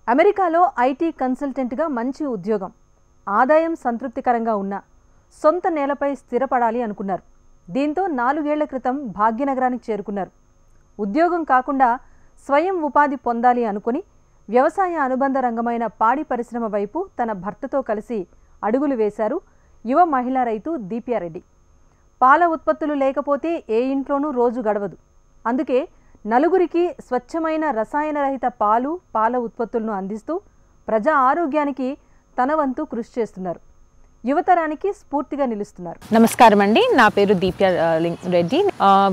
అమెరికాలో ఐటీ కన్సల్టెంట్గా మంచి ఉద్యోగం, ఆదాయం సంతృప్తికరంగా ఉన్న సొంత నేలపై స్థిరపడాలి అనుకున్నారు. దీంతో 4 ఏళ్ల క్రితం భాగ్యనగరానికి చేరుకున్నారు. ఉద్యోగం కాకుండా స్వయం ఉపాధి పొందాలి అనుకుని వ్యవసాయ అనుబంధ రంగమైన పాడి పరిశ్రమ వైపు తన భర్తతో కలిసి అడుగులు వేశారు యువ మహిళా రైతు దీప్యారెడ్డి. పాల ఉత్పత్తులు లేకపోతే ఏ ఇంట్లోనూ రోజు గడవదు. అందుకే నలుగురికి స్వచ్ఛమైన రసాయనరహిత పాల ఉత్పత్తులను అందిస్తూ ప్రజా ఆరోగ్యానికి తన వంతు కృషి చేస్తున్నారు. యువతరానికి స్ఫూర్తిగా నిలుస్తున్నారు. నమస్కారం అండి, నా పేరు దీప్య రెడ్డి.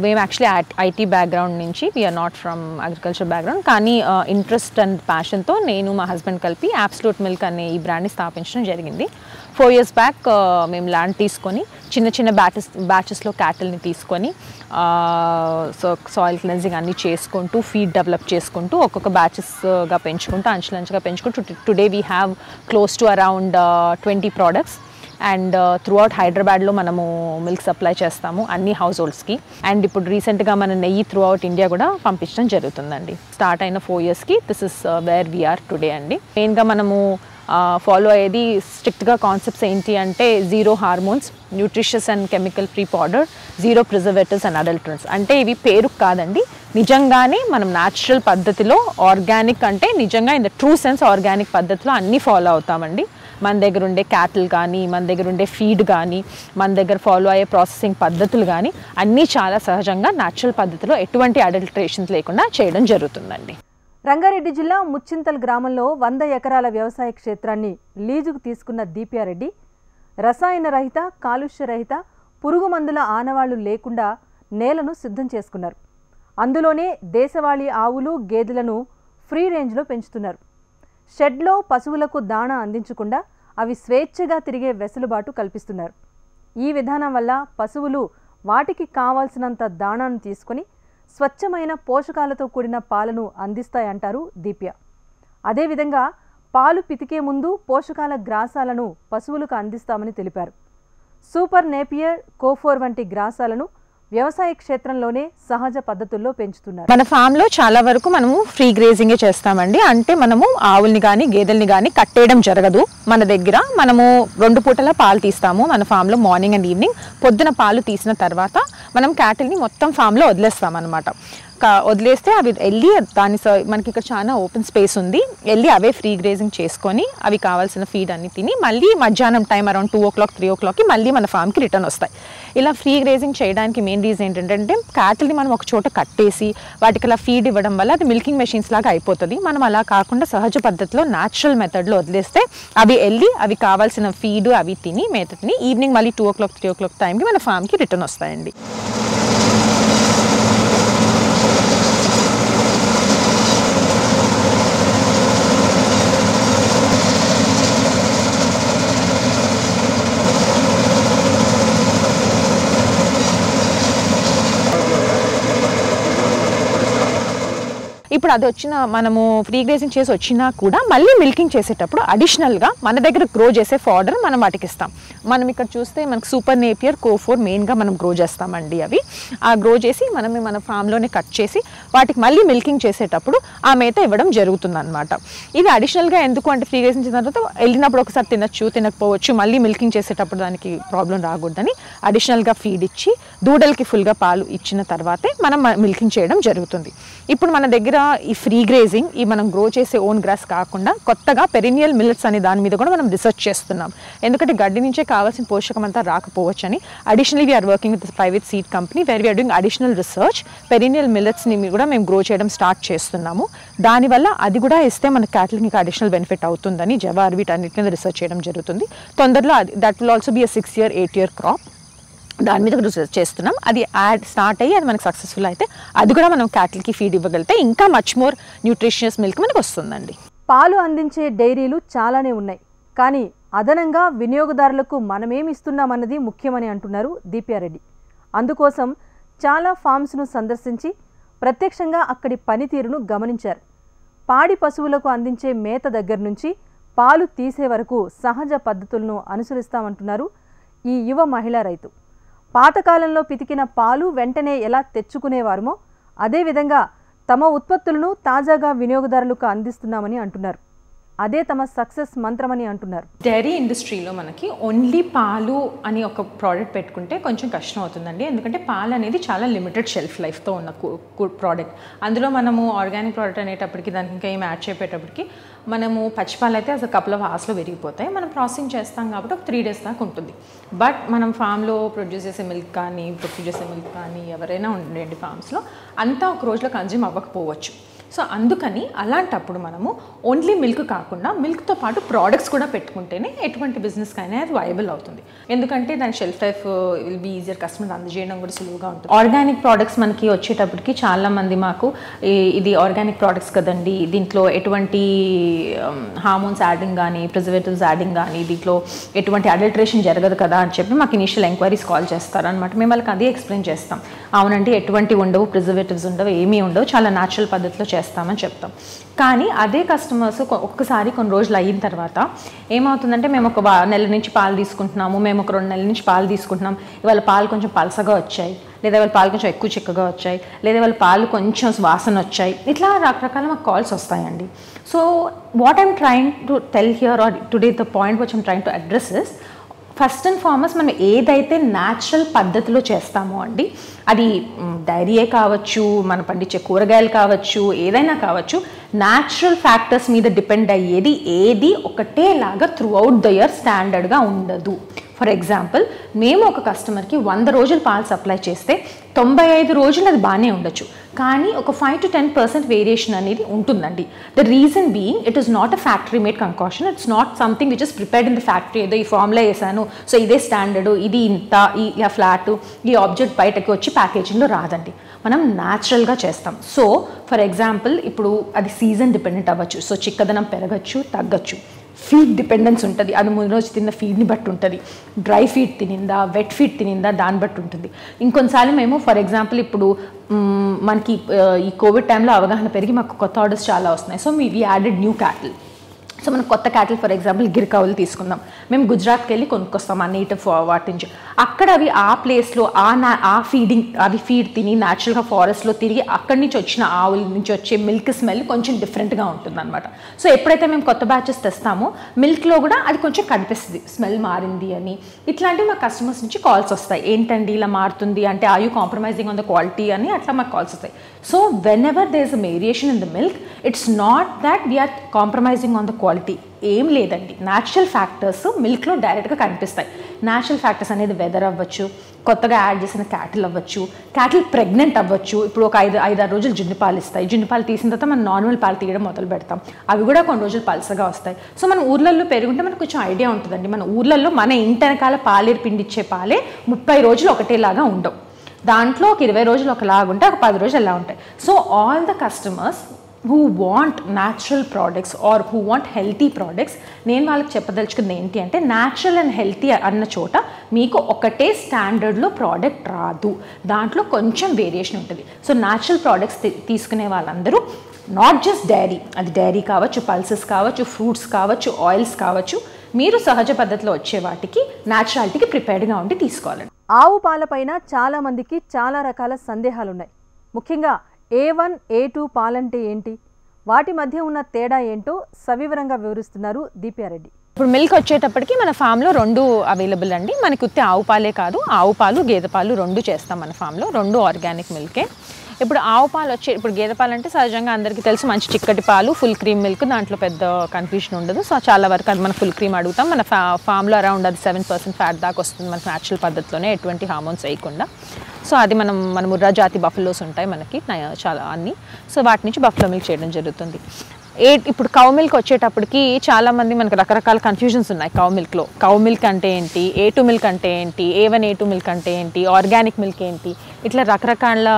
మేము యాక్చువల్లీ ఐటీ బ్యాక్గ్రౌండ్ నుంచి, we're not from agriculture background, కానీ ఇంట్రెస్ట్ అండ్ ప్యాషన్తో నేను మా హస్బెండ్ కలిపి అబ్సల్యూట్ మిల్క్ అనే ఈ బ్రాండ్ని స్థాపించడం జరిగింది. 4 years బ్యాక్ మేము ల్యాండ్ తీసుకొని చిన్న చిన్న బ్యాచెస్లో క్యాటిల్ని తీసుకొని సాయిల్ క్లెన్జింగ్ అన్నీ చేసుకుంటూ ఫీడ్ డెవలప్ చేసుకుంటూ ఒక్కొక్క బ్యాచెస్గా పెంచుకుంటూ అంచెలంచెగా పెంచుకుంటూ today we have close to around 20 products. And throughout హైదరాబాద్లో మనము మిల్క్ సప్లై చేస్తాము అన్ని హౌస్ హోల్డ్స్కి. అండ్ ఇప్పుడు రీసెంట్గా మన నెయ్యి త్రూఅవుట్ ఇండియా కూడా పంపించడం జరుగుతుందండి. స్టార్ట్ అయిన 4 yearsకి this is where we are today అండి. మెయిన్గా మనము ఫాలో అయ్యేది స్ట్రిక్ట్గా కాన్సెప్ట్స్ ఏంటి అంటే 0 hormones, nutritious and chemical free powder, 0 preservatives and adulterants. అంటే ఇవి పేరు కాదండి, నిజంగానే మనం న్యాచురల్ పద్ధతిలో ఆర్గానిక్, అంటే నిజంగా in the true sense organic పద్ధతిలో అన్నీ ఫాలో అవుతామండి. మన దగ్గర ఉండే క్యాటిల్ కానీ, మన దగ్గర ఉండే ఫీడ్ కానీ, మన దగ్గర ఫాలో అయ్యే ప్రాసెసింగ్ పద్ధతులు కానీ అన్నీ చాలా సహజంగా న్యాచురల్ పద్ధతిలో ఎటువంటి అడల్టరేషన్స్ లేకుండా చేయడం జరుగుతుందండి. రంగారెడ్డి జిల్లా ముచ్చింతల్ గ్రామంలో 100 ఎకరాల వ్యవసాయ క్షేత్రాన్ని లీజుకు తీసుకున్న దీప్యారెడ్డి రసాయన రహిత, కాలుష్య రహిత, పురుగు మందుల ఆనవాళ్లు లేకుండా నేలను సిద్ధం చేసుకున్నారు. అందులోనే దేశవాళీ ఆవులు, గేదెలను ఫ్రీ రేంజ్లో పెంచుతున్నారు. షెడ్లో పశువులకు దాణా అందించకుండా అవి స్వేచ్ఛగా తిరిగే వెసులుబాటు కల్పిస్తున్నారు. ఈ విధానం వల్ల పశువులు వాటికి కావాల్సినంత దాణాను తీసుకొని స్వచ్ఛమైన పోషకాలతో కూడిన పాలను అందిస్తాయంటారు దీప్య. అదేవిధంగా పాలు పితికే ముందు పోషకాల గ్రాసాలను పశువులకు అందిస్తామని తెలిపారు. సూపర్ నేపియర్, కోఫోర్ వంటి గ్రాసాలను వ్యవసాయ క్షేత్రంలోనే సహజ పద్ధతుల్లో పెంచుతున్నారు. మన ఫామ్లో చాలా వరకు మనము ఫ్రీ గ్రేజింగే చేస్తామండి. అంటే మనము ఆవుల్ని కానీ గేదెల్ని కానీ కట్టేయడం జరగదు. మన దగ్గర మనము 2 పూటల పాలు తీస్తాము మన ఫామ్లో, మార్నింగ్ అండ్ ఈవినింగ్. పొద్దున పాలు తీసిన తర్వాత మనం క్యాటిల్ని మొత్తం ఫామ్లో వదిలేస్తాం అనమాట. వదిలేస్తే అవి వెళ్ళి మనకి ఇక్కడ చాలా ఓపెన్ స్పేస్ ఉంది, వెళ్ళి అవే ఫ్రీ గ్రేజింగ్ చేసుకొని అవి కావాల్సిన ఫీడ్ అన్ని తిని మళ్ళీ మధ్యాహ్నం టైం అరౌండ్ 2 o'clock 3 o'clockకి మళ్ళీ మన ఫామ్కి రిటర్న్ వస్తాయి. ఇలా ఫ్రీ గ్రేజింగ్ చేయడానికి మెయిన్ రీజన్ ఏంటంటే క్యాటిల్ని మనం ఒక చోట కట్టేసి వాటికి అలా ఫీడ్ ఇవ్వడం వల్ల అది మిల్కింగ్ మెషిన్స్ లాగా అయిపోతుంది. మనం అలా కాకుండా సహజ పద్ధతిలో న్యాచురల్ మెథడ్లో వదిలేస్తే అవి కావాల్సిన ఫీడ్ అవి తిని మేత తిని ఈవినింగ్ మళ్ళీ 2 o'clock 3 o'clock టైంకి మన ఫామ్కి రిటర్న్ వస్తాయండి. ఇప్పుడు అది మనము ఫ్రీ గ్రేజింగ్ చేసి వచ్చినా కూడా మళ్ళీ మిల్కింగ్ చేసేటప్పుడు అడిషనల్గా మన దగ్గర గ్రో చేసే ఫాడర్ మనం వాటికి ఇస్తాం. మనం ఇక్కడ చూస్తే మనకు సూపర్ నేపియర్, కోఫోర్ మెయిన్గా మనం గ్రో చేస్తామండి. అవి గ్రో చేసి మన ఫామ్లోనే కట్ చేసి వాటికి మళ్ళీ మిల్కింగ్ చేసేటప్పుడు ఆ మేత ఇవ్వడం జరుగుతుంది అనమాట. ఇది అడిషనల్గా ఎందుకు అంటే ఫ్రీ గ్రేజింగ్ చేసిన తర్వాత వెళ్ళినప్పుడు ఒకసారి తినకపోవచ్చు, మళ్ళీ మిల్కింగ్ చేసేటప్పుడు దానికి ప్రాబ్లం రాకూడదని అడిషనల్గా ఫీడ్ ఇచ్చి దూడలకి ఫుల్గా పాలు ఇచ్చిన తర్వాతే మనం మిల్కింగ్ చేయడం జరుగుతుంది. ఇప్పుడు మన దగ్గర ఈ ఫ్రీ గ్రేజింగ్ ఈ మనం గ్రో చేసే ఓన్ గ్రాస్ కాకుండా కొత్తగా పెరినియల్ మిల్లెట్స్ అనే దాని మీద కూడా మనం రీసెర్చ్ చేస్తున్నాం. ఎందుకంటే గడ్డి నుంచే కావాల్సిన పోషకం అంతా రాకపోవచ్చు అని. Additionally we are working with private seed company where we are doing additional research. Perennial మిల్లెట్స్ని కూడా మేము గ్రో చేయడం స్టార్ట్ చేస్తున్నాము. దానివల్ల అది కూడా ఇస్తే మన క్యాటిల్కి అడిషనల్ బెనిఫిట్ అవుతుందని జవార్ వీటన్నిటి మీద రీసెర్చ్ చేయడం జరుగుతుంది. తొందరలో that will also be a 6 year 8 year crop. దాని మీద రీసెర్చ్ చేస్తున్నాం. అది స్టార్ట్ అయ్యి అది మనకు సక్సెస్ఫుల్ అయితే అది కూడా మనం క్యాటిల్కి ఫీడ్ ఇవ్వగలిగితే ఇంకా మచ్ మోర్ న్యూట్రిషియస్ మిల్క్ మనకు వస్తుందండి. పాలు అందించే డైరీలు చాలానే ఉన్నాయి, కానీ అదనంగా వినియోగదారులకు మనమేమి ఇస్తున్నామన్నది ముఖ్యమని అంటున్నారు దీప్యారెడ్డి. అందుకోసం చాలా ఫామ్స్ను సందర్శించి ప్రత్యక్షంగా అక్కడి పనితీరును గమనించారు. పాడి పశువులకు అందించే మేత దగ్గర నుంచి పాలు తీసే వరకు సహజ పద్ధతులను అనుసరిస్తామంటున్నారు ఈ యువ మహిళా రైతు. పాతకాలంలో పితికిన పాలు వెంటనే ఎలా తెచ్చుకునేవారమో అదేవిధంగా తమ ఉత్పత్తులను తాజాగా వినియోగదారులకు అందిస్తున్నామని అంటున్నారు. అదే తమ సక్సెస్ మంత్రమని అంటున్నారు. డైరీ ఇండస్ట్రీలో మనకి ఓన్లీ పాలు అని ఒక ప్రోడక్ట్ పెట్టుకుంటే కొంచెం కష్టం అవుతుందండి. ఎందుకంటే పాలు అనేది చాలా లిమిటెడ్ షెల్ఫ్ లైఫ్తో ఉన్న ప్రోడక్ట్. అందులో మనము ఆర్గానిక్ ప్రోడక్ట్ అనేటప్పటికి దానికి ఇంకా ఏం యాడ్ చేయటప్పటికి మనము పచ్చిపాలు అయితే అసలు కపుల్ ఆఫ్ అవర్స్లో విరిగిపోతాయి. మనం ప్రాసెసింగ్ చేస్తాం కాబట్టి ఒక 3 days దాకా ఉంటుంది. బట్ మనం ఫామ్లో ప్రొడ్యూస్ చేసే మిల్క్ కానీ ఎవరైనా ఉండండి ఫామ్స్లో అంతా ఒక రోజులో కన్జ్యూమ్ అవ్వకపోవచ్చు. సో అందుకని అలాంటప్పుడు మనము ఓన్లీ మిల్క్ కాకుండా మిల్క్తో పాటు ప్రోడక్ట్స్ కూడా పెట్టుకుంటేనే ఎటువంటి బిజినెస్కైనా అది వైబుల్ అవుతుంది. ఎందుకంటే దాని shelf life will be easier, customer అందజేయడం కూడా సులువుగా ఉంటుంది. ఆర్గానిక్ ప్రోడక్ట్స్ మనకి వచ్చేటప్పటికి చాలామంది మాకు ఇది ఆర్గానిక్ ప్రోడక్ట్స్ కదండి, దీంట్లో ఎటువంటి హార్మోన్స్ యాడింగ్ కానీ ప్రిజర్వేటివ్స్ యాడింగ్ కానీ దీంట్లో ఎటువంటి అడల్ట్రేషన్ జరగదు కదా అని చెప్పి మాకు ఇనిషియల్ ఎంక్వైరీస్ కాల్ చేస్తారనమాట. మేము వాళ్ళకి అదే ఎక్స్ప్లెయిన్ చేస్తాం. అవునండి, ఎటువంటి ఉండవు, ప్రిజర్వేటివ్స్ ఉండవు, ఏమీ ఉండవు, చాలా న్యాచురల్ పద్ధతిలో చేస్తామని చెప్తాం. కానీ అదే కస్టమర్స్ ఒక్కసారి కొన్ని రోజులు అయిన తర్వాత ఏమవుతుందంటే మేము ఒక నెల నుంచి పాలు తీసుకుంటున్నాము, మేము ఒక 2 నెలల నుంచి పాలు తీసుకుంటున్నాం, ఇవాళ పాలు కొంచెం పలసగా వచ్చాయి, లేదా వాళ్ళ పాలు కొంచెం ఎక్కువ చిక్కగా వచ్చాయి, లేదా వాళ్ళ పాలు కొంచెం వాసన వచ్చాయి, ఇట్లా రకరకాల మాకు కాల్స్ వస్తాయండి. So what I'm trying to tell here or today the point which I'm trying to address is, first and foremost మనం ఏదైతే న్యాచురల్ పద్ధతిలో చేస్తామో అండి, అది డైరీయే కావచ్చు, మనం పండించే కూరగాయలు కావచ్చు, ఏదైనా కావచ్చు, న్యాచురల్ ఫ్యాక్టర్స్ మీద డిపెండ్ అయ్యేది ఏది ఒకటేలాగా త్రూ అవుట్ ద ఇయర్ స్టాండర్డ్గా ఉండదు. ఫర్ ఎగ్జాంపుల్, మేము ఒక కస్టమర్కి 100 రోజులు పాలు సప్లై చేస్తే 95 రోజులు అది బాగానే ఉండొచ్చు, కానీ ఒక 5 to 10% వేరియేషన్ అనేది ఉంటుందండి. The reason being it is not a factory made concoction, it's not something which is prepared in the factory. ఏదో ఈ ఫార్ములా వేసాను, సో ఇదే స్టాండర్డు, ఇది ఇంత, ఇలా ఫ్లాట్, ఈ ఆబ్జెక్ట్ బయటకి వచ్చి ప్యాకేజింగ్లో రాదండి. మనం న్యాచురల్గా చేస్తాం. సో ఫర్ ఎగ్జాంపుల్, ఇప్పుడు అది సీజన్ డిపెండెంట్ అవ్వచ్చు. సో చిక్కదనం పెరగచ్చు, తగ్గచ్చు. ఫీడ్ డిపెండెన్స్ ఉంటుంది, అది ముందు రోజు తిన్న ఫీడ్ని బట్టి ఉంటుంది. డ్రై ఫీడ్ తినిందా, వెట్ ఫీడ్ తినిందా, దాన్ని బట్టి ఉంటుంది. ఇంకొన్నిసార్లు మేము ఫర్ ఎగ్జాంపుల్ ఇప్పుడు మనకి ఈ కోవిడ్ టైంలో అవగాహన పెరిగి మాకు కొత్త ఆర్డర్స్ చాలా వస్తున్నాయి. So we added new cattle. So మనం కొత్త క్యాటిల్ ఫర్ ఎగ్జాంపుల్ గిరికావులు తీసుకుందాం. మేము గుజరాత్కి వెళ్ళి కొనుక్కొస్తాం ఆ నేటివ్ వాటి నుంచి. అక్కడ అవి ఆ ప్లేస్లో అవి ఫీడ్ తిని న్యాచురల్గా ఫారెస్ట్లో తిరిగి అక్కడి నుంచి వచ్చిన ఆవుల నుంచి వచ్చే మిల్క్ స్మెల్ కొంచెం డిఫరెంట్గా ఉంటుంది అనమాట. సో ఎప్పుడైతే మేము కొత్త బ్యాచెస్ తెస్తామో మిల్క్లో కూడా అది కొంచెం కనిపిస్తుంది, స్మెల్ మారింది అని. ఇట్లాంటివి మా కస్టమర్స్ నుంచి కాల్స్ వస్తాయి, ఏంటండి ఇలా మారుతుంది అంటే, are you compromising on the quality అని అట్లా మాకు కాల్స్ వస్తాయి. So whenever there is a variation in the milk, it's not that we're compromising on the quality, ఏం లేదండి. న్యాచురల్ ఫ్యాక్టర్స్ మిల్క్లో డైరెక్ట్గా కనిపిస్తాయి. న్యాచురల్ ఫ్యాక్టర్స్ అనేది వెదర్ అవ్వచ్చు, కొత్తగా యాడ్ చేసిన క్యాటిల్ అవ్వచ్చు, క్యాటిల్ ప్రెగ్నెంట్ అవ్వచ్చు. ఇప్పుడు ఒక 5-6 రోజులు జున్ను పాలు ఇస్తాయి, జున్ను పాలు తీసిన తర్వాత మనం నార్మల్ పాలు తీయడం మొదలు పెడతాం, అవి కూడా కొన్ని రోజులు పల్సగా వస్తాయి. సో మన ఊర్లలో పెరుగుంటే మనకు కొంచెం ఐడియా ఉంటుందండి. మన ఊర్లలో మన ఇంటి వెనకాల పాలేరు పిండిచ్చే పాలే 30 రోజులు ఒకటేలాగా ఉండవు. దాంట్లో ఒక 20 రోజులు ఒకలాగా ఉంటాయి, ఒక 10 రోజులు ఎలా ఉంటాయి. So all the customers who want natural products or who want healthy products, నేను వాళ్ళకి చెప్పదలుచుకుంది ఏంటి అంటే, న్యాచురల్ అండ్ హెల్తీ అన్న చోట మీకు ఒకటే స్టాండర్డ్లో ప్రోడక్ట్ రాదు, దాంట్లో కొంచెం వేరియేషన్ ఉంటుంది. సో న్యాచురల్ ప్రోడక్ట్స్ తీసుకునే వాళ్ళందరూ నాట్ జస్ట్ డైరీ, అది డైరీ కావచ్చు, పల్సెస్ కావచ్చు, ఫ్రూట్స్ కావచ్చు, ఆయిల్స్ కావచ్చు, మీరు సహజ పద్ధతిలో వచ్చే వాటికి న్యాచురాలిటీకి ప్రిపేర్డ్గా ఉండి తీసుకోవాలండి. ఆవు పాలపైన చాలా మందికి చాలా రకాల సందేహాలు ఉన్నాయి. ముఖ్యంగా A1, A2 పాలంటే ఏంటి, వాటి మధ్య ఉన్న తేడా ఏంటో సవివరంగా వివరిస్తున్నారు దీప్యారెడ్డి. ఇప్పుడు మిల్క్ వచ్చేటప్పటికి మన ఫామ్లో 2 అవైలబుల్ అండి. మనకి ఉత్తి ఆవు పాలే కాదు, ఆవు పాలు, గేదె పాలు 2 చేస్తాం మన ఫామ్లో, 2 ఆర్గానిక్ మిల్కే. ఇప్పుడు ఆవు పాలు ఇప్పుడు గేదె పాలు అంటే సహజంగా అందరికీ తెలుసు, మంచి చిక్కటి పాలు, ఫుల్ క్రీమ్ మిల్క్, దాంట్లో పెద్ద కన్ఫ్యూషన్ ఉండదు. సో చాలా వరకు అది మనం ఫుల్ క్రీమ్ అడుగుతాం. మన ఫామ్లో అరౌండ్ అది 7% ఫ్యాట్ దాకా వస్తుంది మనకు న్యాచురల్ పద్ధతిలోనే, ఎటువంటి హార్మోన్స్ వేయకుండా. సో అది మన ముర్రా జాతి బఫెలోస్ ఉంటాయి మనకి చాలా అన్నీ. సో వాటి నుంచి బఫెలో మిల్క్ చేయడం జరుగుతుంది. ఇప్పుడు కౌ మిల్క్ వచ్చేటప్పటికి చాలామంది మనకు రకరకాల కన్ఫ్యూజన్స్ ఉన్నాయి కౌ మిల్క్లో. కౌ మిల్క్ అంటే ఏంటి, A2 మిల్క్ అంటే ఏంటి, A1 A2 మిల్క్ అంటే ఏంటి, ఆర్గానిక్ మిల్క్ ఏంటి, ఇట్లా రకరకాల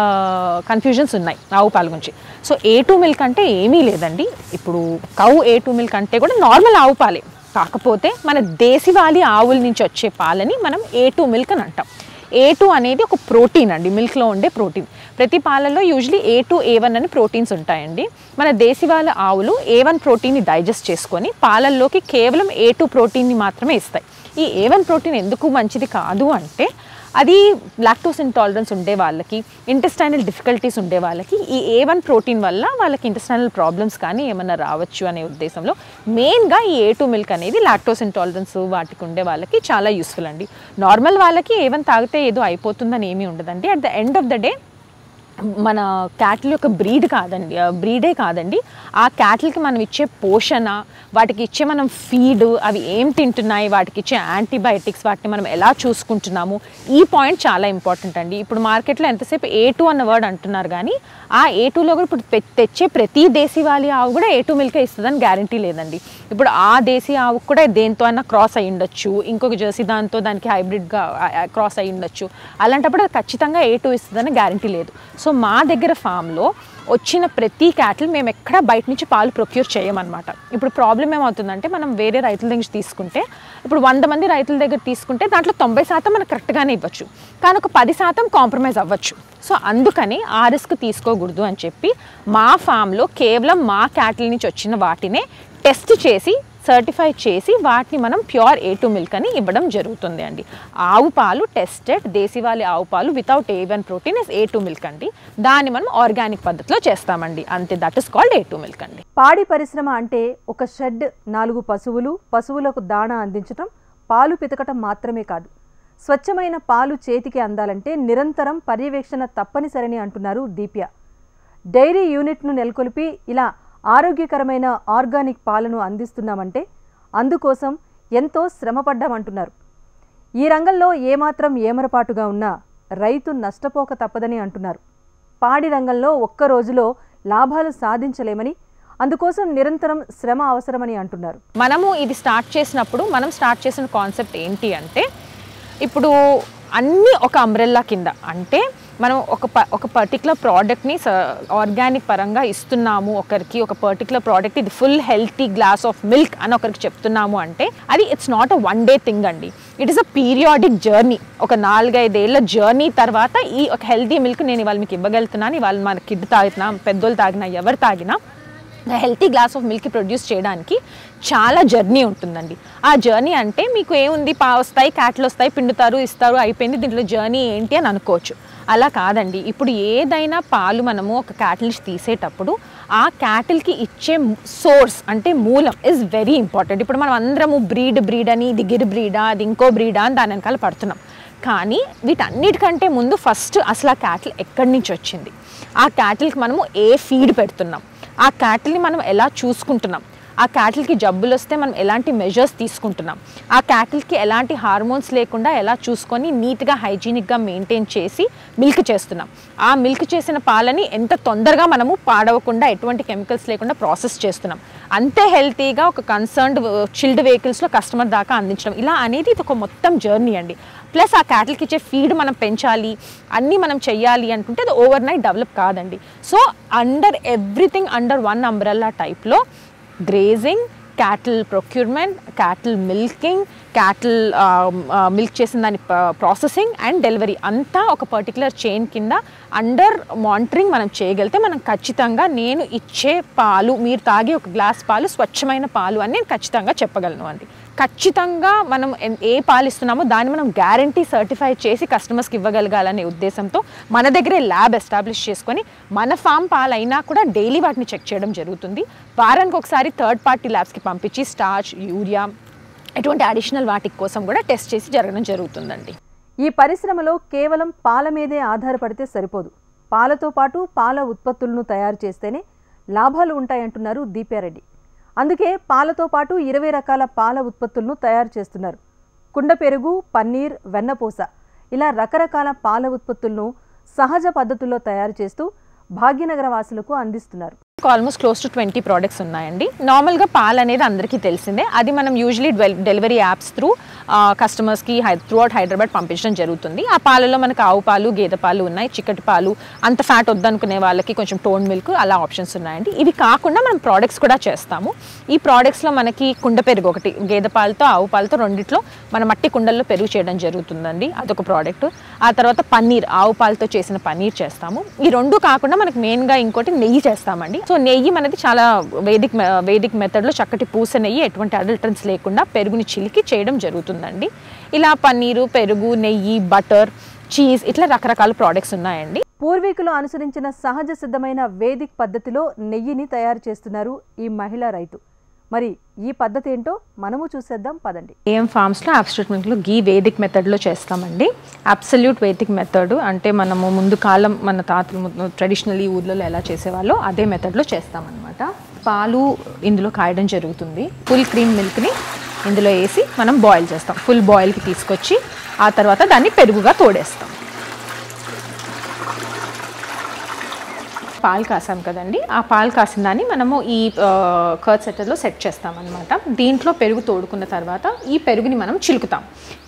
కన్ఫ్యూజన్స్ ఉన్నాయి ఆవు పాల గురించి. సో A2 మిల్క్ అంటే ఏమీ లేదండి. ఇప్పుడు కౌ A2 మిల్క్ అంటే కూడా నార్మల్ ఆవు పాలే, కాకపోతే మన దేశవాళీ ఆవుల నుంచి వచ్చే పాలని మనం A2 మిల్క్ అని అంటాం. A2 అనేది ఒక ప్రోటీన్ అండి, మిల్క్లో ఉండే ప్రోటీన్. ప్రతి పాలలో యూజువలీ A2, A1 అని ప్రోటీన్స్ ఉంటాయండి. మన దేశవాళ ఆవులు A1 ప్రోటీన్ని డైజెస్ట్ చేసుకొని పాలల్లోకి కేవలం A2 ప్రోటీన్ని మాత్రమే ఇస్తాయి. ఈ A1 ప్రోటీన్ ఎందుకు మంచిది కాదు అంటే, అది లాక్టోస్ ఇంటాలరెన్స్ ఉండే వాళ్ళకి, ఇంటెస్టైనల్ డిఫికల్టీస్ ఉండే వాళ్ళకి ఈ A1 ప్రోటీన్ వల్ల వాళ్ళకి ఇంటెస్టైనల్ ప్రాబ్లమ్స్ కానీ ఏమన్నా రావచ్చు అనే ఉద్దేశంలో మెయిన్గా ఈ A2 మిల్క్ అనేది లాక్టోస్ ఇంటాలరెన్స్ వాటికి ఉండే వాళ్ళకి చాలా యూస్ఫుల్ అండి. నార్మల్ వాళ్ళకి A1 తాగితే ఏదో అయిపోతుందని ఏమీ ఉండదండి. At the end of the day మన క్యాటిల్ యొక్క బ్రీడే కాదండి, ఆ క్యాటిల్కి మనం ఇచ్చే పోషణ, వాటికి ఇచ్చే మనం ఫీడ్, అవి ఏం తింటున్నాయి, వాటికి ఇచ్చే యాంటీబయాటిక్స్, వాటిని మనం ఎలా చూసుకుంటున్నాము, ఈ పాయింట్ చాలా ఇంపార్టెంట్ అండి. ఇప్పుడు మార్కెట్లో ఎంతసేపు A2 అన్న వర్డ్ అంటున్నారు కానీ ఆ A2లో కూడా ఇప్పుడు తెచ్చే ప్రతి దేశీవాలి ఆవు కూడా A2 మిల్కే ఇస్తుందని గ్యారంటీ లేదండి. ఇప్పుడు ఆ దేశీ ఆవుకు కూడా దేంతో అయినా క్రాస్ అయ్యి ఉండొచ్చు, ఇంకొక జెర్సీ దానికి హైబ్రిడ్గా క్రాస్ అయ్యి ఉండొచ్చు. అలాంటప్పుడు అది ఖచ్చితంగా A2 ఇస్తుందని గ్యారంటీ లేదు. సో మా దగ్గర ఫామ్లో వచ్చిన ప్రతి క్యాటిల్ మేము ఎక్కడ బయట నుంచి పాలు ప్రొక్యూర్ చేయమన్నమాట. ఇప్పుడు ప్రాబ్లం ఏమవుతుందంటే మనం వేరే రైతుల దగ్గర తీసుకుంటే, ఇప్పుడు 100 మంది రైతుల దగ్గర తీసుకుంటే దాంట్లో 90% మనకు కరెక్ట్గానే ఇవ్వచ్చు, కానీ ఒక 10% కాంప్రమైజ్ అవ్వచ్చు. సో అందుకని ఆ రిస్క్ తీసుకోకూడదు అని చెప్పి మా ఫామ్లో కేవలం మా క్యాటిల్ నుంచి వచ్చిన వాటినే టెస్ట్ చేసి సర్టిఫై చేసి వాటిని మనం ప్యూర్ A2 మిల్క్ అని ఇవ్వడం జరుగుతుంది అండి. ఆవు పాలు టెస్టెడ్ దేశీవాలి ఆవు పాలు without A1 protein is A2 milk అండి. దాన్ని మనం ఆర్గానిక్ పద్ధతిలో చేస్తామండి, అంతే. That is called A2 milk అండి. పాడి పరిశ్రమ అంటే ఒక షెడ్, 4 పశువులకు దాణా అందించడం, పాలు పితకటం మాత్రమే కాదు. స్వచ్ఛమైన పాలు చేతికి అందాలంటే నిరంతరం పర్యవేక్షణ తప్పనిసరని అంటున్నారు దీప్య. డైరీ యూనిట్ను నెలకొల్పి ఇలా ఆరోగ్యకరమైన ఆర్గానిక్ పాలను అందిస్తున్నామంటే అందుకోసం ఎంతో శ్రమపడ్డామంటున్నారు. ఈ రంగంలో ఏమాత్రం ఏమరపాటుగా ఉన్నా రైతు నష్టపోక తప్పదని అంటున్నారు. పాడి రంగంలో ఒక్క రోజులో లాభాలు సాధించలేమని, అందుకోసం నిరంతరం శ్రమ అవసరమని అంటున్నారు. మనము ఇది స్టార్ట్ చేసిన కాన్సెప్ట్ ఏంటి అంటే, ఇప్పుడు అన్నీ ఒక అంబ్రెల్లా కింద, అంటే మనం ఒక పర్టికులర్ ప్రోడక్ట్ని ఆర్గానిక్ పరంగా ఇస్తున్నాము ఒకరికి, ఒక పర్టికులర్ ప్రోడక్ట్ ఇది full healthy glass of milk అని ఒకరికి చెప్తున్నాము అంటే అది it's not a one day thing అండి. It is a periodic journey. ఒక 4-5 ఏళ్ళ జర్నీ తర్వాత ఈ ఒక హెల్తీ మిల్క్ నేను ఇవాళ మీకు ఇవ్వగలుగుతున్నాను. ఇవాళ మన కిడ్ తాగినా, పెద్దోళ్ళు తాగినా, ఎవరు తాగినా healthy glass of milk produce చేయడానికి చాలా జర్నీ ఉంటుందండి. ఆ జర్నీ అంటే మీకు ఏముంది, వస్తాయి క్యాట్లు వస్తాయి, పిండుతారు, ఇస్తారు, అయిపోయింది, దీంట్లో జర్నీ ఏంటి అని అనుకోవచ్చు. అలా కాదండి. ఇప్పుడు ఏదైనా పాలు మనము ఒక క్యాటిల్ నుంచి తీసేటప్పుడు ఆ క్యాటిల్కి ఇచ్చే సోర్స్ అంటే మూలం ఇస్ వెరీ ఇంపార్టెంట్. ఇప్పుడు మనం అందరము బ్రీడ్ అని, ఇది గిర్ బ్రీడా, అది ఇంకో బ్రీడా అని దాని వెనకాల పడుతున్నాం. కానీ వీటన్నిటికంటే ముందు ఫస్ట్ అసలు ఆ క్యాటిల్ ఎక్కడి నుంచి వచ్చింది, ఆ క్యాటిల్కి మనము ఏ ఫీడ్ పెడుతున్నాం, ఆ క్యాటిల్ని మనం ఎలా చూసుకుంటున్నాం, ఆ క్యాటిల్కి జబ్బులు వస్తే మనం ఎలాంటి మెజర్స్ తీసుకుంటున్నాం, ఆ క్యాటిల్కి ఎలాంటి హార్మోన్స్ లేకుండా ఎలా చూసుకొని నీట్గా హైజీనిక్గా మెయింటైన్ చేసి మిల్క్ చేస్తున్నాం. ఆ మిల్క్ చేసిన పాలని ఎంత తొందరగా మనము పాడవకుండా ఎటువంటి కెమికల్స్ లేకుండా ప్రాసెస్ చేస్తున్నాం. అంతే హెల్తీగా ఒక కన్సర్న్డ్ చిల్డ్ వెహికల్స్లో కస్టమర్ దాకా అందించడం, ఇలా అనేది ఇది ఒక మొత్తం జర్నీ అండి. ప్లస్ ఆ క్యాటిల్కి ఇచ్చే ఫీడ్ మనం పెంచాలి, అన్నీ మనం చెయ్యాలి అనుకుంటే అది ఓవర్ నైట్ డెవలప్ కాదండి. So everything under one umbrella టైప్లో grazing, cattle procurement, cattle milking, cattle milk చేసిన దాని ప్రాసెసింగ్ అండ్ డెలివరీ అంతా ఒక పర్టికులర్ చైన్ కింద అండర్ మానిటరింగ్ మనం చేయగలిగితే మనం ఖచ్చితంగా నేను ఇచ్చే పాలు, మీరు తాగే ఒక గ్లాస్ పాలు స్వచ్ఛమైన పాలు అని నేను ఖచ్చితంగా చెప్పగలను అండి. ఖచ్చితంగా మనం ఏ పాలు ఇస్తున్నామో దాన్ని మనం గ్యారంటీ సర్టిఫై చేసి కస్టమర్స్కి ఇవ్వగలగాలనే ఉద్దేశంతో మన దగ్గరే ల్యాబ్ ఎస్టాబ్లిష్ చేసుకొని మన ఫామ్ పాలు అయినా కూడా డైలీ వాటిని చెక్ చేయడం జరుగుతుంది. వారానికి ఒకసారి థర్డ్ పార్టీ ల్యాబ్స్కి పంపించి స్టార్చ్, యూరియా ఎటువంటి అడిషనల్ వాటి కోసం కూడా టెస్ట్ చేసి జరగడం జరుగుతుందండి. ఈ పరిశ్రమలో కేవలం పాల మీదే ఆధారపడితే సరిపోదు. పాలతో పాటు పాల ఉత్పత్తులను తయారు చేస్తేనే లాభాలు ఉంటాయంటున్నారు దీప్యారెడ్డి. అందుకే పాలతో పాటు 20 రకాల పాల ఉత్పత్తులను తయారు చేస్తున్నారు. కుండ పెరుగు, పన్నీర్, వెన్నపూస ఇలా రకరకాల పాల ఉత్పత్తులను సహజ పద్ధతుల్లో తయారు చేస్తూ భాగ్యనగర వాసులకు అందిస్తున్నారు. ఆల్మోస్ట్ క్లోజ్ టు 20 ప్రోడక్ట్స్ ఉన్నాయండి. నార్మల్గా పాలు అనేది అందరికీ తెలిసిందే. అది మనం యూజువలీ డెలివరీ యాప్స్ త్రూ కస్టమర్స్కి త్రూఅవుట్ హైదరాబాద్ పంపించడం జరుగుతుంది. ఆ పాలలో మనకు ఆవు పాలు, గేదె పాలు ఉన్నాయి, చిక్కటి పాలు, అంత ఫ్యాట్ వద్దనుకునే వాళ్ళకి కొంచెం టోన్ మిల్క్, అలా ఆప్షన్స్ ఉన్నాయండి. ఇవి కాకుండా మనం ప్రోడక్ట్స్ కూడా చేస్తాము. ఈ ప్రోడక్ట్స్లో మనకి కుండ పెరుగు ఒకటి, గేదె పాలతో ఆవు పాలతో రెండిట్లో మన మట్టి కుండల్లో పెరుగు చేయడం జరుగుతుందండి, అదొక ప్రోడక్ట్. ఆ తర్వాత పన్నీర్, ఆవు పాలతో చేసిన పన్నీర్ చేస్తాము. ఈ రెండు కాకుండా మనకి మెయిన్గా ఇంకోటి నెయ్యి చేస్తామండి. సో నెయ్యి మనది చాలా వేదిక్ మెథడ్లో చక్కటి పూస నెయ్యి, ఎటువంటి అడల్టరెన్స్ లేకుండా పెరుగుని చిలికి చేయడం జరుగుతుందండి. ఇలా పన్నీరు, పెరుగు, నెయ్యి, బటర్, చీజ్ ఇట్లా రకరకాల ప్రోడక్ట్స్ ఉన్నాయండి. పూర్వీకులు అనుసరించిన సహజ సిద్ధమైన వేదిక్ పద్ధతిలో నెయ్యిని తయారు చేస్తున్నారు ఈ మహిళా రైతు. మరి ఈ పద్ధతి ఏంటో మనము చూసేద్దాం పదండి. ఏఎం ఫార్మ్స్లో అబ్సల్యూట్ మిల్క్లో గీ వేదిక్ మెథడ్లో చేస్తామండి. అబ్సల్యూట్ వేదిక్ మెథడ్ అంటే మనము ముందు కాలం మన తాతలు ట్రెడిషనల్ ఈ ఊర్లలో ఎలా చేసేవాళ్ళో అదే మెథడ్లో చేస్తామన్నమాట. పాలు ఇందులో కాయడం జరుగుతుంది. ఫుల్ క్రీమ్ మిల్క్ని ఇందులో వేసి మనం బాయిల్ చేస్తాం. ఫుల్ బాయిల్కి తీసుకొచ్చి ఆ తర్వాత దాన్ని పెరుగుగా తోడేస్తాం. పాలు కాసాం కదండి, ఆ పాలు కాసిన దాన్ని మనము ఈ కర్డ్ సెట్టర్లో సెట్ చేస్తామన్నమాట. దీంట్లో పెరుగు తోడుకున్న తర్వాత ఈ పెరుగుని మనం చిలుకుతాం.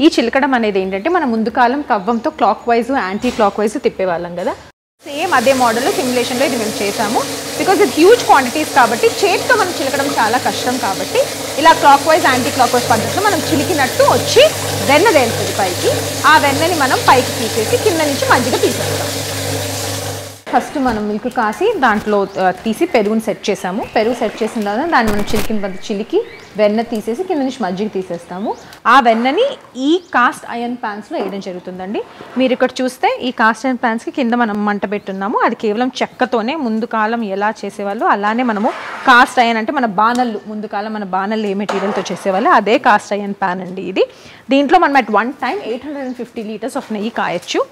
ఈ చిలకడం అనేది ఏంటంటే మనం ముందు కాలం కవ్వంతో clockwise, anticlockwise తిప్పేవాళ్ళం కదా, సేమ్ అదే మోడల్లో సిమ్యులేషన్లో ఇది మేము చేసాము. బికాజ్ ఇది హ్యూజ్ క్వాంటిటీస్ కాబట్టి చేతితో మనం చిలకడం చాలా కష్టం కాబట్టి ఇలా clock wise, anti clock wise పద్ధతిలో మనం చిలికినట్టు వచ్చి వెన్న తేలుతుంది పైకి. ఆ వెన్నని మనం పైకి తీసేసి కింద నుంచి మజ్జిగ తీసేస్తాం. ఫస్ట్ మనం మిల్క్ కాసి దాంట్లో తీసి పెరుగుని సెట్ చేసాము. పెరుగు సెట్ చేసిన తర్వాత దాన్ని మనం చిలికిన చిలికి వెన్న తీసేసి కింద నుంచి మజ్జిగ తీసేస్తాము. ఆ వెన్నని ఈ కాస్ట్ ఐరన్ ప్యాన్స్లో వేయడం జరుగుతుందండి. మీరు ఇక్కడ చూస్తే ఈ కాస్ట్ ఐరన్ ప్యాన్స్కి కింద మనం మంట పెట్టున్నాము. అది కేవలం చెక్కతోనే ముందు కాలం ఎలా చేసేవాళ్ళు అలానే మనము కాస్ట్ ఐరన్ అంటే మన బాణళ్ళు, ముందు కాలం మన బాణళ్ళు ఏ మెటీరియల్తో చేసేవాళ్ళు అదే కాస్ట్ ఐరన్ ప్యాన్ అండి ఇది. దీంట్లో మనం at one time 850 litres of నెయ్యి కాయచ్చు.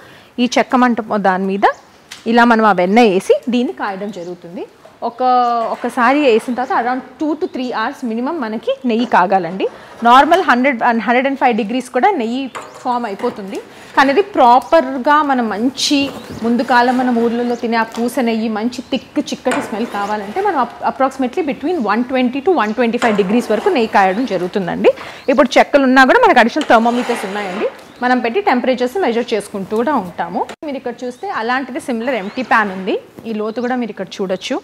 ఈ చెక్క మంట దాని మీద ఇలా మనం ఆ వెన్న వేసి దీన్ని కాయడం జరుగుతుంది. ఒకసారి వేసిన తర్వాత అరౌండ్ 2 to 3 hours మినిమం మనకి నెయ్యి కాగాలండి. నార్మల్ 105 degrees కూడా నెయ్యి ఫామ్ అయిపోతుంది. కానీ అది ప్రాపర్గా మనం మంచి ముందు కాలం మన ఊర్లలో తినే ఆ పూస నెయ్యి మంచి చిక్కటి స్మెల్ కావాలంటే మనం అప్రాక్సిమేట్లీ బిట్వీన్ 120 to 125 degrees వరకు నెయ్యి కాయడం జరుగుతుందండి. ఇప్పుడు చెక్కలు ఉన్నా కూడా మనకు అడిషనల్ థర్మోమీటర్స్ ఉన్నాయండి, మనం పెట్టి టెంపరేచర్స్ మెజర్ చేసుకుంటూ కూడా ఉంటాము. మీరు ఇక్కడ చూస్తే అలాంటిది సిమిలర్ ఎంటీ ప్యాన్ ఉంది. ఈ లోతు కూడా మీరు ఇక్కడ చూడొచ్చు.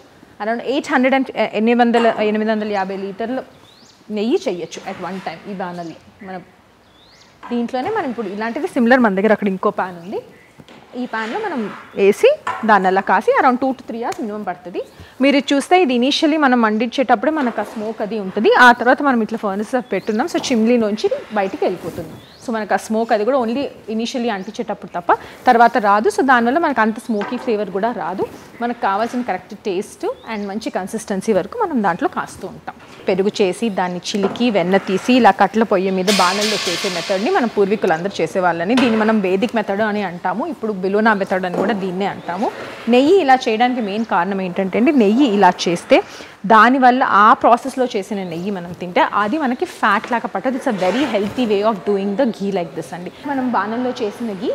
అరౌండ్ 850 లీటర్లు నెయ్యి చేయొచ్చు అట్ వన్ టైం ఈ బాణల్లో. మనం దీంట్లోనే మనం ఇప్పుడు ఇలాంటిది సిమిలర్ మన దగ్గర అక్కడ ఇంకో ప్యాన్ ఉంది. ఈ ప్యాన్లో మనం వేసి దాన్ని అలా కాసి అరౌండ్ 2 to 3 hours మినిమం పడుతుంది. మీరు చూస్తే ఇది ఇనీషియలీ మనం మండించేటప్పుడే మనకు ఆ స్మోక్ అది ఉంటుంది. ఆ తర్వాత మనం ఇట్లా ఫర్నెస్ పెట్టున్నాం, సో చిమ్లీలోంచి బయటికి వెళ్ళిపోతుంది. సో మనకు ఆ స్మోక్ అది కూడా ఓన్లీ ఇనీషియలీ అంటించేటప్పుడు తప్ప తర్వాత రాదు. సో దానివల్ల మనకు అంత స్మోకీ ఫ్లేవర్ కూడా రాదు. మనకు కావాల్సిన కరెక్ట్ టేస్ట్ అండ్ మంచి కన్సిస్టెన్సీ వరకు మనం దాంట్లో కాస్తూ ఉంటాం. పెరుగు చేసి దాన్ని చిలికి వెన్న తీసి ఇలా కట్ల పొయ్యి మీద బాణల్లో చేసే మెథడ్ని మనం పూర్వీకులు అందరూ చేసేవాళ్ళని. దీన్ని మనం వేదిక్ మెథడ్ అని అంటాము. ఇప్పుడు బిలోనా మెథడ్ అని కూడా దీన్నే అంటాము. నెయ్యి ఇలా చేయడానికి మెయిన్ కారణం ఏంటంటే అండి, నెయ్యి ఇలా చేస్తే దానివల్ల ఆ ప్రాసెస్లో చేసిన నెయ్యి మనం తింటే అది మనకి ఫ్యాట్ లాగా పట్టదు. It's a very healthy way of doing the ghee like this అండి. మనం బాణంలో చేసిన ఘీ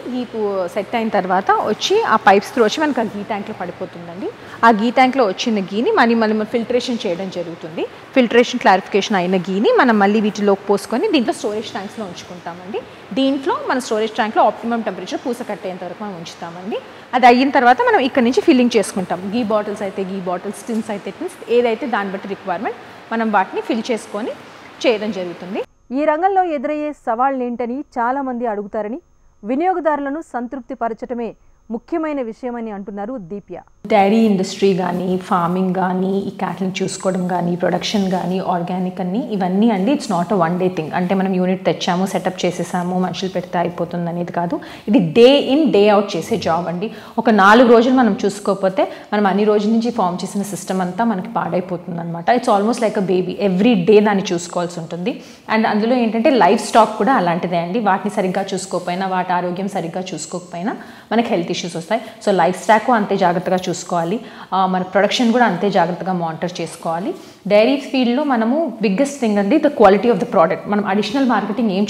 సెట్ అయిన తర్వాత వచ్చి ఆ పైప్స్ త్రూ వచ్చి మనకు ఆ ఘీ ట్యాంక్లో పడిపోతుందండి. ఆ ఘీ ట్యాంక్లో వచ్చిన ఘీని మళ్ళీ ఫిల్టరేషన్ చేయడం జరుగుతుంది. ఫిల్టరేషన్ క్లారిఫికేషన్ అయిన ఘీని మనం మళ్ళీ వీటిలోకి పోసుకొని దీంట్లో స్టోరేజ్ ట్యాంక్స్లో ఉంచుకుంటామండి. దీంట్లో మన స్టోరేజ్ ట్యాంక్లో ఆప్టిమమ్ టెంపరేచర్ పూస కట్టేంత వరకు మనం ఉంచుతామండి. అది అయిన తర్వాత మనం ఇక్కడ నుంచి ఫిల్లింగ్ చేసుకుంటాం. గీ బాటిల్స్ అయితే గీ బాటిల్స్, టిన్స్ అయితే టిన్స్, ఏదైతే దాన్ని బట్టి రిక్వైర్మెంట్ మనం వాటిని ఫిల్ చేసుకొని చేయడం జరుగుతుంది. ఈ రంగంలో ఎదురయ్యే సవాళ్ళు ఏంటని చాలామంది అడుగుతారని, వినియోగదారులను సంతృప్తి పరచడమే ముఖ్యమైన విషయమని అంటున్నారు దీప్య. డైరీ ఇండస్ట్రీ కానీ, ఫార్మింగ్ కానీ, ఈ క్యాటిల్ని చూసుకోవడం కానీ, ప్రొడక్షన్ కానీ, ఆర్గానిక్ అన్ని ఇవన్నీ అండి it's not a one day thing. అంటే మనం యూనిట్ తెచ్చాము, సెటప్ చేసేసాము, మనుషులు పెడితే అయిపోతుంది అనేది కాదు. ఇది డే ఇన్ డే అవుట్ చేసే జాబ్ అండి. ఒక 4 రోజులు మనం చూసుకోకపోతే మనం అన్ని రోజుల నుంచి ఫామ్ చేసిన సిస్టమ్ అంతా మనకి పాడైపోతుంది అనమాట. It's almost like a baby. Every day దాన్ని చూసుకోవాల్సి ఉంటుంది. అండ్ అందులో ఏంటంటే లైఫ్ స్టాక్ కూడా అలాంటిదే అండి. వాటిని సరిగ్గా చూసుకోకపోయినా, వాటి ఆరోగ్యం సరిగ్గా చూసుకోకపోయినా మనకి హెల్త్ ఇష్యూస్ వస్తాయి. సో లైఫ్ స్టాక్ అంతే జాగ్రత్తగా చూసుకోవాలి, మన ప్రొడక్షన్ కూడా అంతే జాగ్రత్తగా మానిటర్ చేసుకోవాలి. డైరీ ఫీల్డ్లో మనము బిగ్గెస్ట్ థింగ్ అండి the quality of the product. మనం అడిషనల్ మార్కెటింగ్ ఏం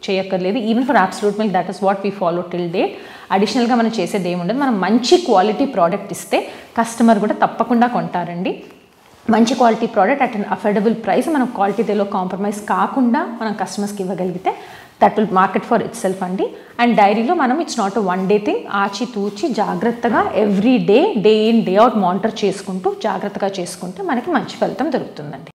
చేయక్కర్లేదు. Even for absolute milk that is what we follow till date. అడిషనల్గా మనం చేసేది ఏముండదు. మనం మంచి క్వాలిటీ ప్రోడక్ట్ ఇస్తే కస్టమర్ కూడా తప్పకుండా కొంటారండి. మంచి quality product at an affordable price మనం క్వాలిటీలో కాంప్రమైజ్ కాకుండా మనం కస్టమర్స్కి ఇవ్వగలిగితే that will market for it self అండి. అండ్ డైరీలో మనం it's not a one day thing. ఆచితూచి జాగ్రత్తగా every day in day out monitor చేసుకుంటూ జాగ్రత్తగా చేసుకుంటే మనకి మంచి ఫలితం దొరుకుతుందండి.